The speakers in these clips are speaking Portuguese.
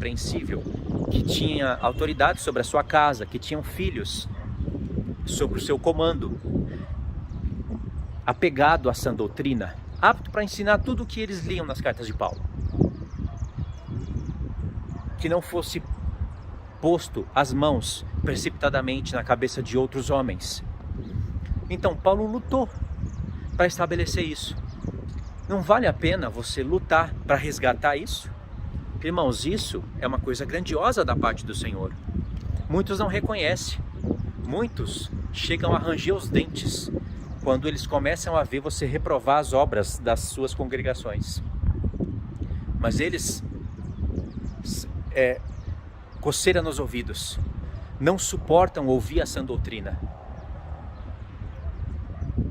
irrepreensível, que tinha autoridade sobre a sua casa, que tinham filhos sob o seu comando, apegado à sã doutrina, apto para ensinar tudo o que eles liam nas cartas de Paulo. Que não fosse posto as mãos precipitadamente na cabeça de outros homens. Então Paulo lutou para estabelecer isso. Não vale a pena você lutar para resgatar isso? Irmãos, isso é uma coisa grandiosa da parte do Senhor. Muitos não reconhecem. Muitos chegam a ranger os dentes quando eles começam a ver você reprovar as obras das suas congregações. Mas eles, coceira nos ouvidos, não suportam ouvir a sã doutrina.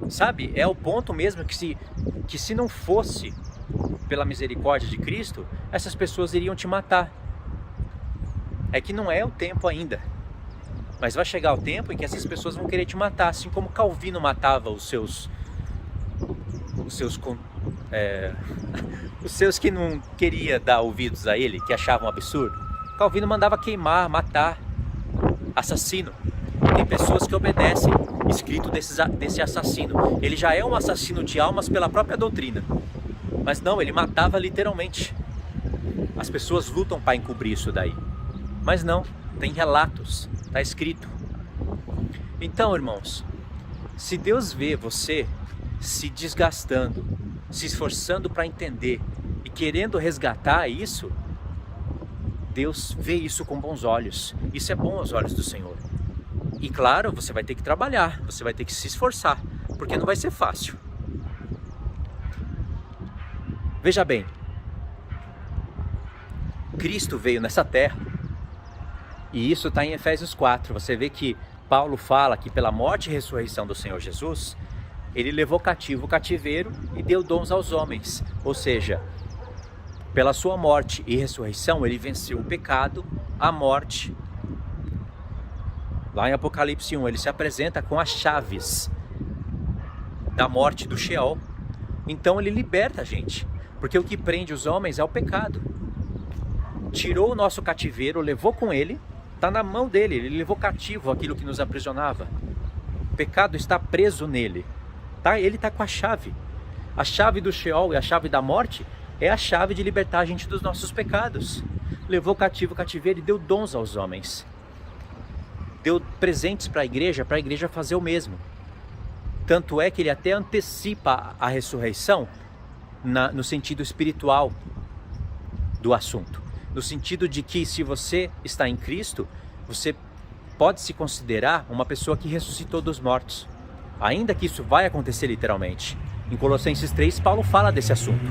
Sabe, é o ponto mesmo que se não fosse pela misericórdia de Cristo, essas pessoas iriam te matar. É que não é o tempo ainda. Mas vai chegar o tempo em que essas pessoas vão querer te matar, assim como Calvino matava os seus que não queria dar ouvidos a ele, que achavam absurdo. Calvino mandava queimar, matar, assassino. Tem pessoas que obedecem escrito desse assassino. Ele já é um assassino de almas pela própria doutrina. Mas não, ele matava literalmente. As pessoas lutam para encobrir isso daí. Mas não, tem relatos, está escrito. Então, irmãos, se Deus vê você se desgastando, se esforçando para entender e querendo resgatar isso, Deus vê isso com bons olhos. Isso é bom aos olhos do Senhor. E claro, você vai ter que trabalhar, você vai ter que se esforçar, porque não vai ser fácil. Veja bem, Cristo veio nessa terra, e isso está em Efésios 4. Você vê que Paulo fala que pela morte e ressurreição do Senhor Jesus, ele levou cativo o cativeiro e deu dons aos homens. Ou seja, pela sua morte e ressurreição, ele venceu o pecado, a morte. Lá em Apocalipse 1, ele se apresenta com as chaves da morte do Sheol. Então ele liberta a gente, porque o que prende os homens é o pecado. Tirou o nosso cativeiro, levou com ele, está na mão dele, ele levou cativo aquilo que nos aprisionava. O pecado está preso nele, tá? Ele está com a chave. A chave do Sheol e a chave da morte é a chave de libertar a gente dos nossos pecados. Levou cativo o cativeiro e deu dons aos homens. Deu presentes para a igreja fazer o mesmo. Tanto é que ele até antecipa a ressurreição no sentido espiritual do assunto. No sentido de que se você está em Cristo, você pode se considerar uma pessoa que ressuscitou dos mortos. Ainda que isso vai acontecer literalmente. Em Colossenses 3, Paulo fala desse assunto.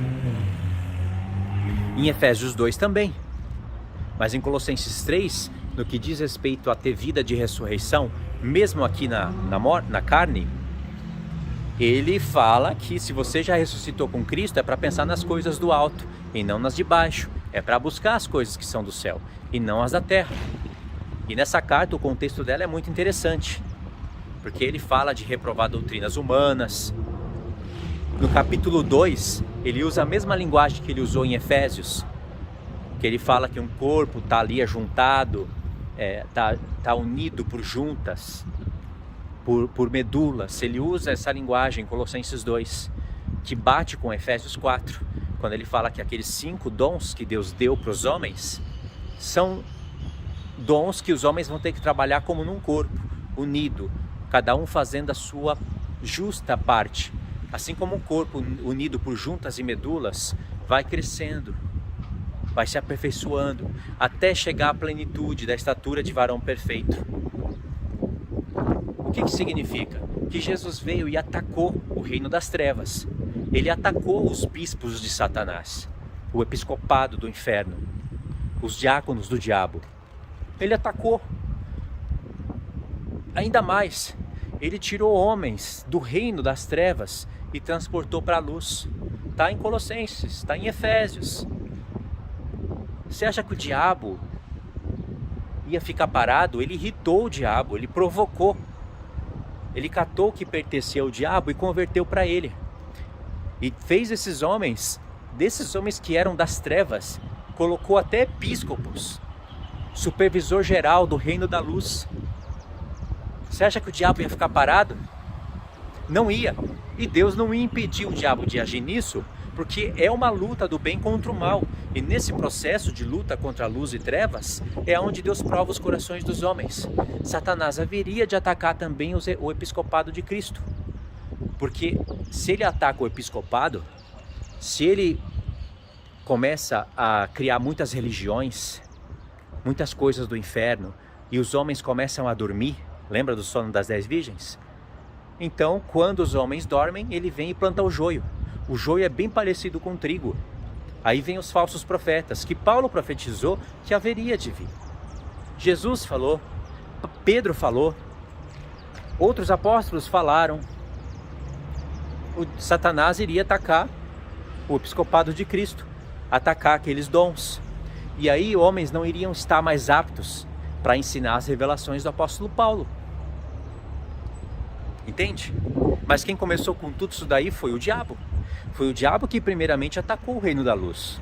Em Efésios 2 também. Mas em Colossenses 3, no que diz respeito a ter vida de ressurreição, mesmo aqui na carne, ele fala que se você já ressuscitou com Cristo, é para pensar nas coisas do alto e não nas de baixo. É para buscar as coisas que são do céu e não as da terra. E nessa carta o contexto dela é muito interessante, porque ele fala de reprovar doutrinas humanas. No capítulo 2, ele usa a mesma linguagem que ele usou em Efésios, que ele fala que um corpo está ali ajuntado, tá unido por juntas, por medulas. Ele usa essa linguagem em Colossenses 2, que bate com Efésios 4, quando ele fala que aqueles 5 dons que Deus deu para os homens são dons que os homens vão ter que trabalhar como num corpo, unido, cada um fazendo a sua justa parte. Assim como um corpo unido por juntas e medulas vai crescendo, vai se aperfeiçoando, até chegar à plenitude da estatura de varão perfeito. O que significa? Que Jesus veio e atacou o reino das trevas. Ele atacou os bispos de Satanás, o episcopado do inferno, os diáconos do diabo. Ele atacou. Ainda mais, ele tirou homens do reino das trevas e transportou para a luz. Está em Colossenses, está em Efésios. Você acha que o diabo ia ficar parado? Ele irritou o diabo, ele provocou. Ele catou o que pertencia ao diabo e converteu para ele. E fez desses homens que eram das trevas, colocou até episcopos, supervisor geral do reino da luz. Você acha que o diabo ia ficar parado? Não ia. E Deus não ia impedir o diabo de agir nisso, porque é uma luta do bem contra o mal. E nesse processo de luta contra a luz e trevas, é onde Deus prova os corações dos homens. Satanás haveria de atacar também o episcopado de Cristo. Porque se ele ataca o episcopado, se ele começa a criar muitas religiões, muitas coisas do inferno, e os homens começam a dormir, lembra do sono das 10 virgens? Então, quando os homens dormem, ele vem e planta o joio. O joio é bem parecido com o trigo. Aí vem os falsos profetas, que Paulo profetizou que haveria de vir. Jesus falou, Pedro falou, outros apóstolos falaram. O Satanás iria atacar o episcopado de Cristo, atacar aqueles dons. E aí homens não iriam estar mais aptos para ensinar as revelações do apóstolo Paulo. Entende? Mas quem começou com tudo isso daí foi o diabo. Foi o diabo que primeiramente atacou o reino da luz.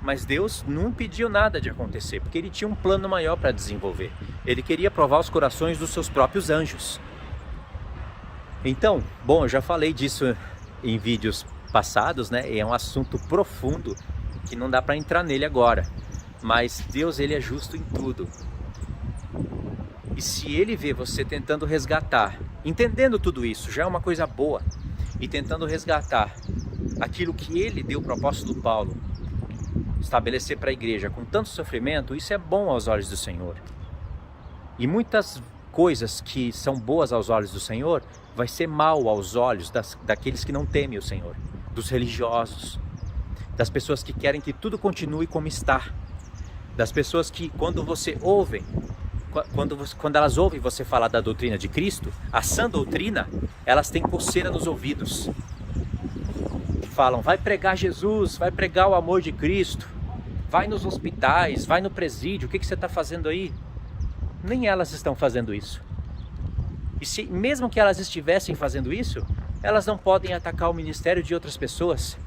Mas Deus não impediu nada de acontecer, porque ele tinha um plano maior para desenvolver. Ele queria provar os corações dos seus próprios anjos. Então, bom, eu já falei disso em vídeos passados, né? É um assunto profundo que não dá para entrar nele agora. Mas Deus, ele é justo em tudo. E se ele vê você tentando resgatar, entendendo tudo isso, já é uma coisa boa, e tentando resgatar aquilo que ele deu para o apóstolo Paulo estabelecer para a igreja com tanto sofrimento, isso é bom aos olhos do Senhor. E muitas coisas que são boas aos olhos do Senhor vai ser mal aos olhos daqueles que não temem o Senhor, dos religiosos, das pessoas que querem que tudo continue como está, das pessoas que quando elas ouvem você falar da doutrina de Cristo, a sã doutrina, elas têm coceira nos ouvidos. Falam, vai pregar Jesus, vai pregar o amor de Cristo, vai nos hospitais, vai no presídio, o que você está fazendo aí? Nem elas estão fazendo isso. E se, mesmo que elas estivessem fazendo isso, elas não podem atacar o ministério de outras pessoas.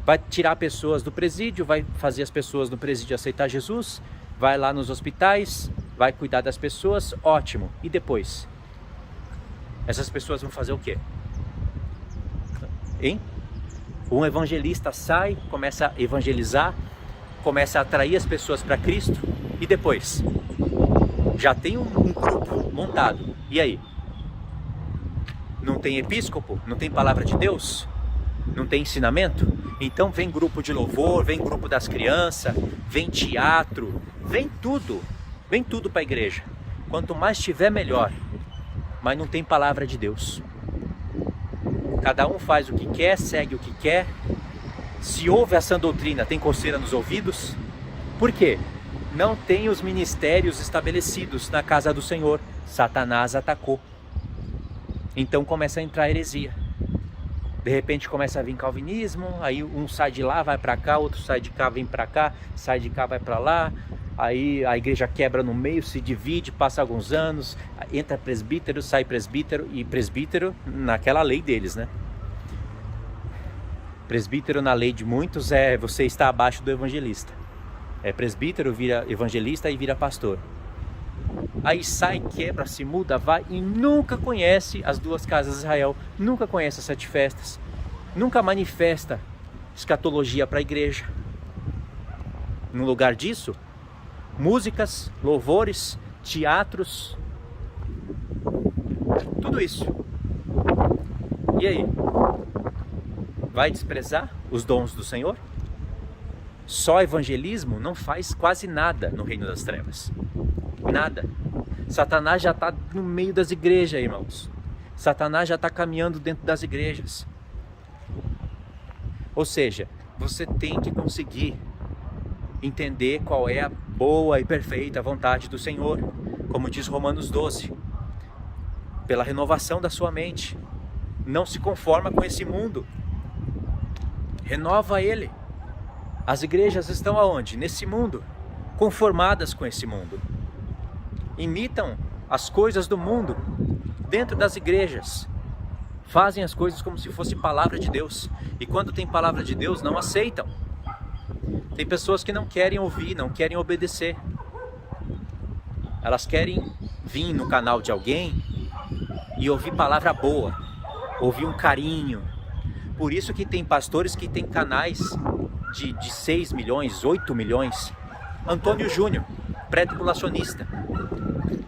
Vai tirar pessoas do presídio, vai fazer as pessoas no presídio aceitar Jesus, vai lá nos hospitais, vai cuidar das pessoas, ótimo. E depois? Essas pessoas vão fazer o quê? Hein? Um evangelista sai, começa a evangelizar, começa a atrair as pessoas para Cristo, e depois? Já tem um grupo montado, e aí? Não tem episcopo? Não tem palavra de Deus? Não tem ensinamento? Então vem grupo de louvor, vem grupo das crianças, vem teatro, vem tudo para a igreja. Quanto mais tiver, melhor. Mas não tem palavra de Deus. Cada um faz o que quer, segue o que quer. Se ouve essa doutrina, tem coceira nos ouvidos. Por quê? Não tem os ministérios estabelecidos na casa do Senhor. Satanás atacou. Então começa a entrar heresia. De repente começa a vir calvinismo, aí um sai de lá, vai para cá, outro sai de cá, vem para cá, sai de cá, vai para lá. Aí a igreja quebra no meio, se divide, passa alguns anos, entra presbítero, sai presbítero, e presbítero naquela lei deles, né? Presbítero na lei de muitos é você está abaixo do evangelista. É presbítero, vira evangelista e vira pastor. Aí sai, quebra, se muda, vai e nunca conhece as duas casas de Israel, nunca conhece as 7 festas, nunca manifesta escatologia para a igreja. No lugar disso, músicas, louvores, teatros, tudo isso. E aí? Vai desprezar os dons do Senhor? Só evangelismo não faz quase nada no reino das trevas. Nada. Satanás já está no meio das igrejas, irmãos. Satanás já está caminhando dentro das igrejas. Ou seja, você tem que conseguir entender qual é a boa e perfeita vontade do Senhor, como diz Romanos 12, pela renovação da sua mente. Não se conforma com esse mundo, renova ele. As igrejas estão aonde? Nesse mundo, conformadas com esse mundo, imitam as coisas do mundo dentro das igrejas, fazem as coisas como se fosse palavra de Deus, e quando tem palavra de Deus não aceitam. Tem pessoas que não querem ouvir, não querem obedecer. Elas querem vir no canal de alguém e ouvir palavra boa, ouvir um carinho. Por isso que tem pastores que têm canais de 6 milhões, 8 milhões. Antônio Júnior, pré-tribulacionista,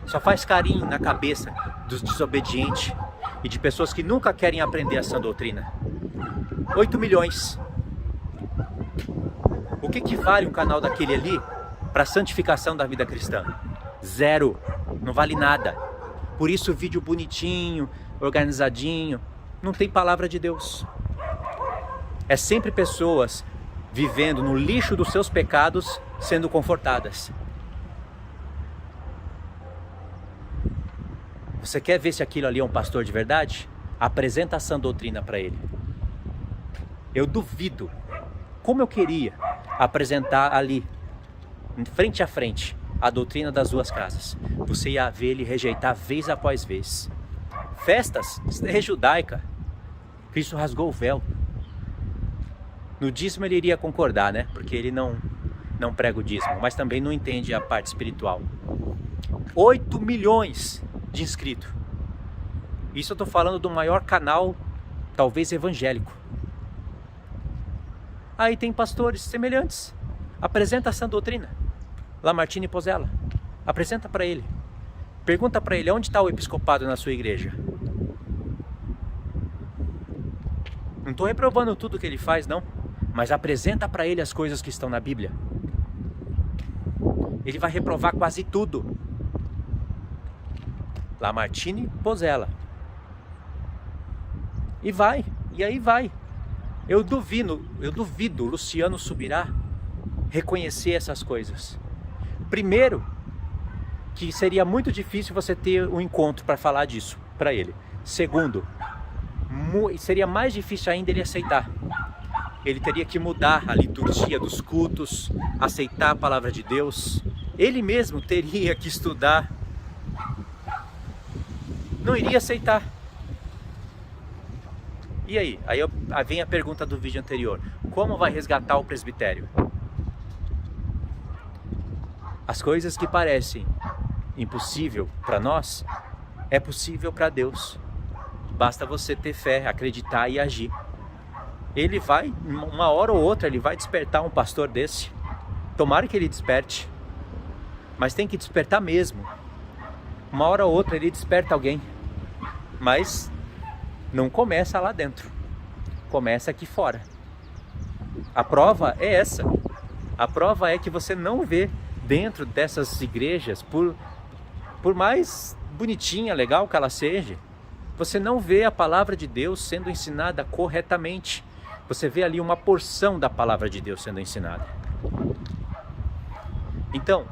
só faz carinho na cabeça dos desobedientes e de pessoas que nunca querem aprender a sã doutrina. 8 milhões. O que vale um canal daquele ali para a santificação da vida cristã? Zero. Não vale nada. Por isso o vídeo bonitinho, organizadinho, não tem palavra de Deus. É sempre pessoas vivendo no lixo dos seus pecados, sendo confortadas. Você quer ver se aquilo ali é um pastor de verdade? Apresenta a sã doutrina para ele. Eu duvido. Como eu queria apresentar ali, frente a frente, a doutrina das duas casas. Você ia ver ele rejeitar vez após vez. Festas, isso é judaica. Cristo rasgou o véu. No dízimo ele iria concordar, né? Porque ele não prega o dízimo, mas também não entende a parte espiritual. 8 milhões de inscritos. Isso eu estou falando do maior canal, talvez evangélico. Aí tem pastores semelhantes. Apresenta a sã doutrina. Lamartine Pozella. Apresenta para ele. Pergunta para ele, onde está o episcopado na sua igreja? Não estou reprovando tudo que ele faz, não. Mas apresenta para ele as coisas que estão na Bíblia. Ele vai reprovar quase tudo. Lamartine Pozella. E aí vai. Eu duvido Luciano Subirá reconhecer essas coisas. Primeiro, que seria muito difícil você ter um encontro para falar disso para ele. Segundo, seria mais difícil ainda ele aceitar. Ele teria que mudar a liturgia dos cultos, aceitar a palavra de Deus. Ele mesmo teria que estudar. Não iria aceitar. E aí? Aí vem a pergunta do vídeo anterior. Como vai resgatar o presbitério? As coisas que parecem impossível para nós, é possível para Deus. Basta você ter fé, acreditar e agir. Ele vai, uma hora ou outra, ele vai despertar um pastor desse. Tomara que ele desperte. Mas tem que despertar mesmo. Uma hora ou outra ele desperta alguém. Mas não começa lá dentro. Começa aqui fora. A prova é essa. A prova é que você não vê dentro dessas igrejas, por mais bonitinha, legal que ela seja, você não vê a palavra de Deus sendo ensinada corretamente. Você vê ali uma porção da palavra de Deus sendo ensinada. Então,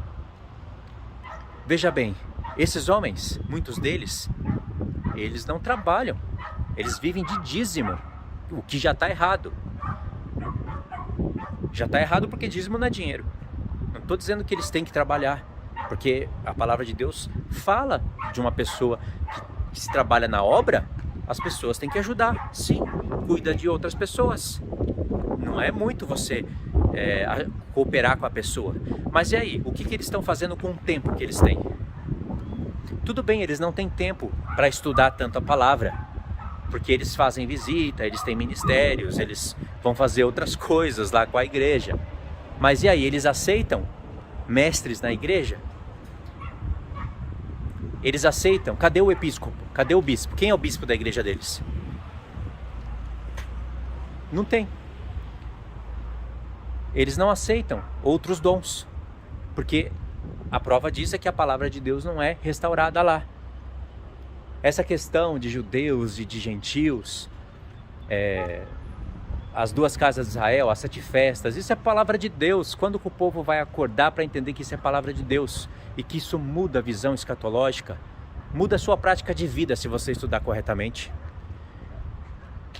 veja bem, esses homens, muitos deles, eles não trabalham. Eles vivem de dízimo, o que já está errado. Já está errado porque dízimo não é dinheiro. Não estou dizendo que eles têm que trabalhar, porque a palavra de Deus fala de uma pessoa que se trabalha na obra, as pessoas têm que ajudar, sim, cuida de outras pessoas. Não é muito você cooperar com a pessoa. Mas e aí, o que eles estão fazendo com o tempo que eles têm? Tudo bem, eles não têm tempo para estudar tanto a palavra, porque eles fazem visita, eles têm ministérios, eles vão fazer outras coisas lá com a igreja. Mas e aí, eles aceitam mestres na igreja? Eles aceitam? Cadê o episcopo? Cadê o bispo? Quem é o bispo da igreja deles? Não tem. Eles não aceitam outros dons, porque a prova disso é que a palavra de Deus não é restaurada lá. Essa questão de judeus e de gentios, as duas casas de Israel, as 7 festas, isso é palavra de Deus. Quando que o povo vai acordar para entender que isso é palavra de Deus e que isso muda a visão escatológica, muda a sua prática de vida se você estudar corretamente?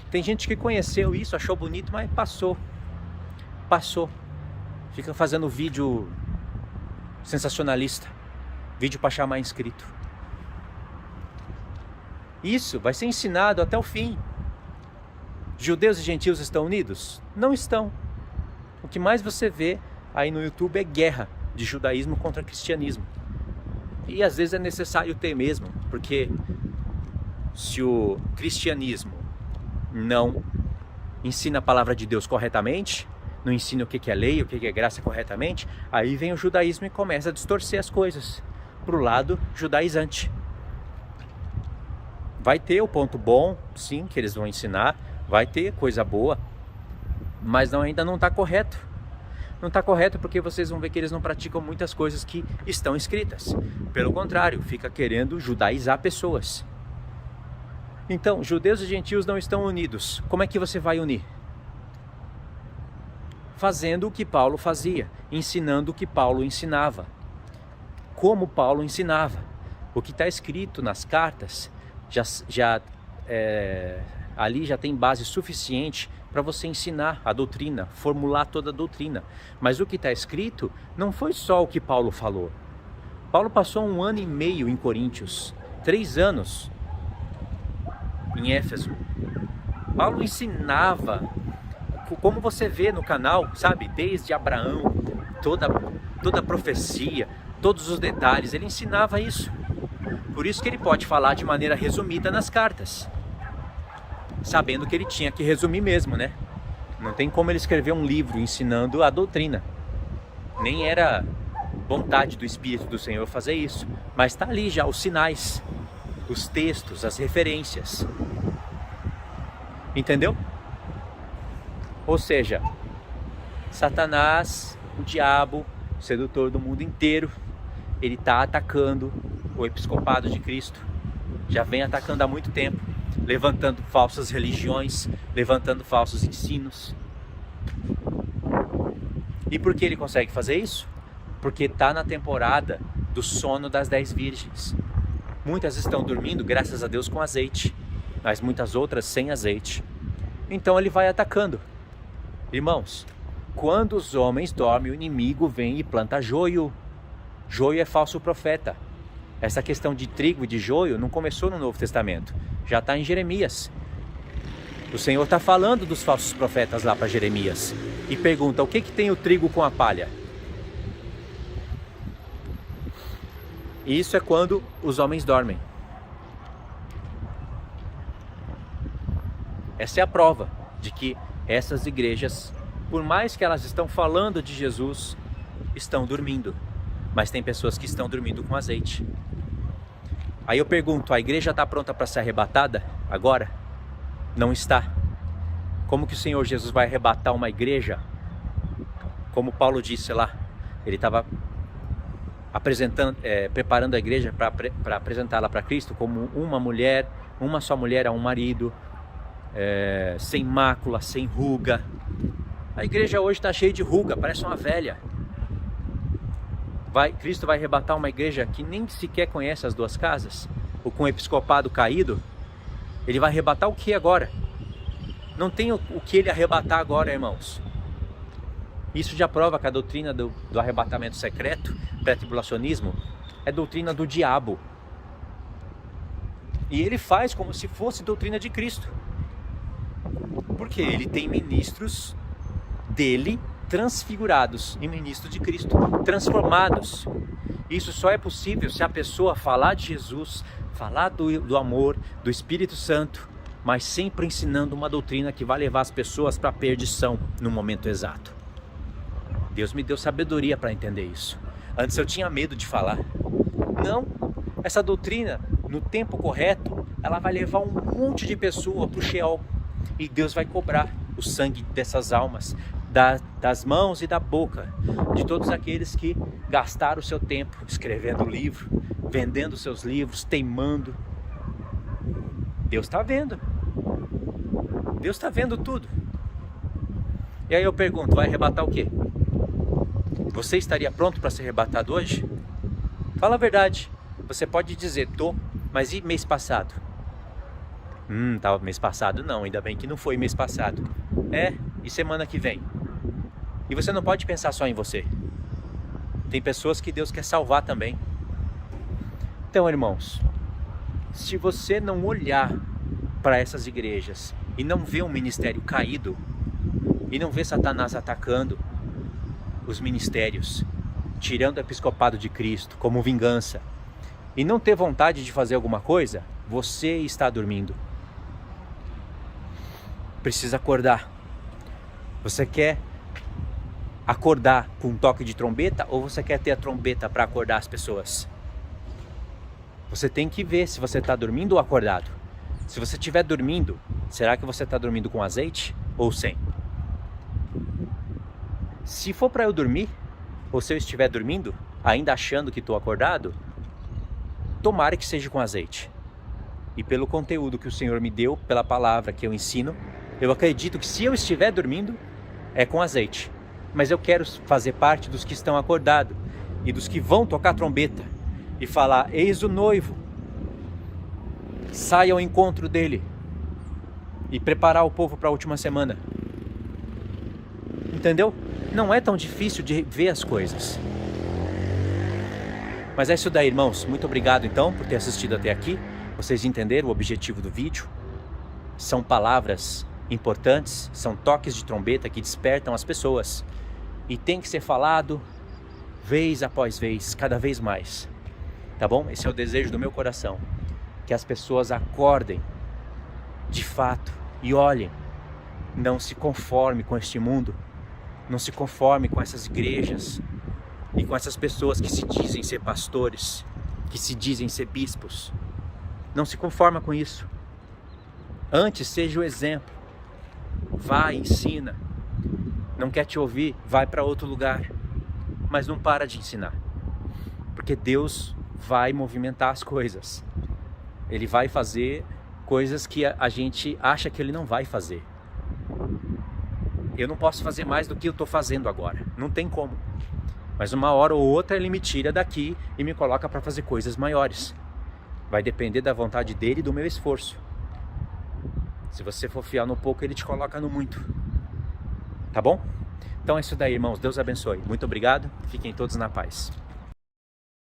Tem gente que conheceu isso, achou bonito, mas passou. Fica fazendo vídeo sensacionalista, vídeo para chamar inscrito. Isso vai ser ensinado até o fim. Judeus e gentios estão unidos? Não estão. O que mais você vê aí no YouTube é guerra de judaísmo contra cristianismo. E às vezes é necessário ter mesmo, porque se o cristianismo não ensina a palavra de Deus corretamente, não ensina o que é lei, o que é graça corretamente, aí vem o judaísmo e começa a distorcer as coisas para o lado judaizante. Vai ter o ponto bom, sim, que eles vão ensinar, vai ter coisa boa, mas ainda não está correto. Não está correto porque vocês vão ver que eles não praticam muitas coisas que estão escritas. Pelo contrário, fica querendo judaizar pessoas. Então, judeus e gentios não estão unidos. Como é que você vai unir? Fazendo o que Paulo fazia, ensinando o que Paulo ensinava. Como Paulo ensinava. O que está escrito nas cartas, ali já tem base suficiente para você ensinar a doutrina, formular toda a doutrina. Mas o que está escrito não foi só o que Paulo falou. Paulo passou 1 ano e meio em Coríntios, 3 anos em Éfeso. Paulo ensinava, como você vê no canal, sabe? Desde Abraão, toda a profecia, todos os detalhes, ele ensinava isso. Por isso que ele pode falar de maneira resumida nas cartas, sabendo que ele tinha que resumir mesmo, né? Não tem como ele escrever um livro ensinando a doutrina. Nem era vontade do Espírito do Senhor fazer isso. Mas está ali já os sinais, os textos, as referências. Entendeu? Ou seja, Satanás, o diabo, o sedutor do mundo inteiro, ele está atacando o episcopado de Cristo. Já vem atacando há muito tempo, levantando falsas religiões, levantando falsos ensinos. E por que ele consegue fazer isso? Porque está na temporada do sono das 10 virgens. Muitas estão dormindo, graças a Deus, com azeite, mas muitas outras sem azeite. Então ele vai atacando. Irmãos, quando os homens dormem, o inimigo vem e planta joio. Joio é falso profeta. Essa questão de trigo e de joio não começou no Novo Testamento, já está em Jeremias. O Senhor está falando dos falsos profetas lá para Jeremias e pergunta: o que tem o trigo com a palha? E isso é quando os homens dormem. Essa é a prova de que essas igrejas, por mais que elas estão falando de Jesus, estão dormindo. Mas tem pessoas que estão dormindo com azeite. Aí eu pergunto, a igreja está pronta para ser arrebatada agora? Não está. Como que o Senhor Jesus vai arrebatar uma igreja? Como Paulo disse lá, ele estava preparando a igreja para apresentá-la para Cristo como uma só mulher a um marido, sem mácula, sem ruga. A igreja hoje está cheia de ruga, parece uma velha. Cristo vai arrebatar uma igreja que nem sequer conhece as 2 casas, ou com o episcopado caído. Ele vai arrebatar o que agora? Não tem o que ele arrebatar agora, irmãos. Isso já prova que a doutrina do arrebatamento secreto, pré-tribulacionismo, é doutrina do diabo. E ele faz como se fosse doutrina de Cristo. Porque ele tem ministros dele transfigurados em ministros de Cristo, transformados. Isso só é possível se a pessoa falar de Jesus, falar do amor, do Espírito Santo, mas sempre ensinando uma doutrina que vai levar as pessoas para a perdição no momento exato. Deus me deu sabedoria para entender isso. Antes eu tinha medo de falar. Não, essa doutrina, no tempo correto, ela vai levar um monte de pessoa para o Sheol. E Deus vai cobrar o sangue dessas almas, das mãos e da boca, de todos aqueles que gastaram o seu tempo escrevendo livro, vendendo seus livros, teimando. Deus está vendo. Deus está vendo tudo. E aí eu pergunto, vai arrebatar o quê? Você estaria pronto para ser arrebatado hoje? Fala a verdade. Você pode dizer, mas e mês passado? Tava mês passado não, ainda bem que não foi mês passado. E semana que vem? E você não pode pensar só em você. Tem pessoas que Deus quer salvar também. Então, irmãos, se você não olhar para essas igrejas e não ver um ministério caído, e não ver Satanás atacando, os ministérios, tirando o episcopado de Cristo como vingança, e não ter vontade de fazer alguma coisa, você está dormindo. Precisa acordar. Você quer acordar com um toque de trombeta ou você quer ter a trombeta para acordar as pessoas? Você tem que ver se você está dormindo ou acordado. Se você estiver dormindo, será que você está dormindo com azeite ou sem? Se for para eu dormir, ou se eu estiver dormindo, ainda achando que estou acordado, tomara que seja com azeite. E pelo conteúdo que o Senhor me deu, pela palavra que eu ensino, eu acredito que se eu estiver dormindo, é com azeite. Mas eu quero fazer parte dos que estão acordados e dos que vão tocar trombeta e falar: eis o noivo, saia ao encontro dele, e preparar o povo para a última semana. Entendeu? Não é tão difícil de ver as coisas. Mas é isso daí, irmãos. Muito obrigado então por ter assistido até aqui. Vocês entenderam o objetivo do vídeo? São palavras importantes, são toques de trombeta que despertam as pessoas. E tem que ser falado vez após vez, cada vez mais. Tá bom? Esse é o desejo do meu coração. Que as pessoas acordem de fato e olhem. Não se conforme com este mundo. Não se conforme com essas igrejas e com essas pessoas que se dizem ser pastores, que se dizem ser bispos. Não se conforma com isso. Antes, seja o exemplo. Vai, ensina. Não quer te ouvir? Vai para outro lugar. Mas não para de ensinar. Porque Deus vai movimentar as coisas. Ele vai fazer coisas que a gente acha que Ele não vai fazer. Eu não posso fazer mais do que eu estou fazendo agora. Não tem como. Mas uma hora ou outra Ele me tira daqui e me coloca para fazer coisas maiores. Vai depender da vontade dEle e do meu esforço. Se você for fiel no pouco, Ele te coloca no muito. Tá bom? Então é isso daí, irmãos. Deus abençoe. Muito obrigado. Fiquem todos na paz.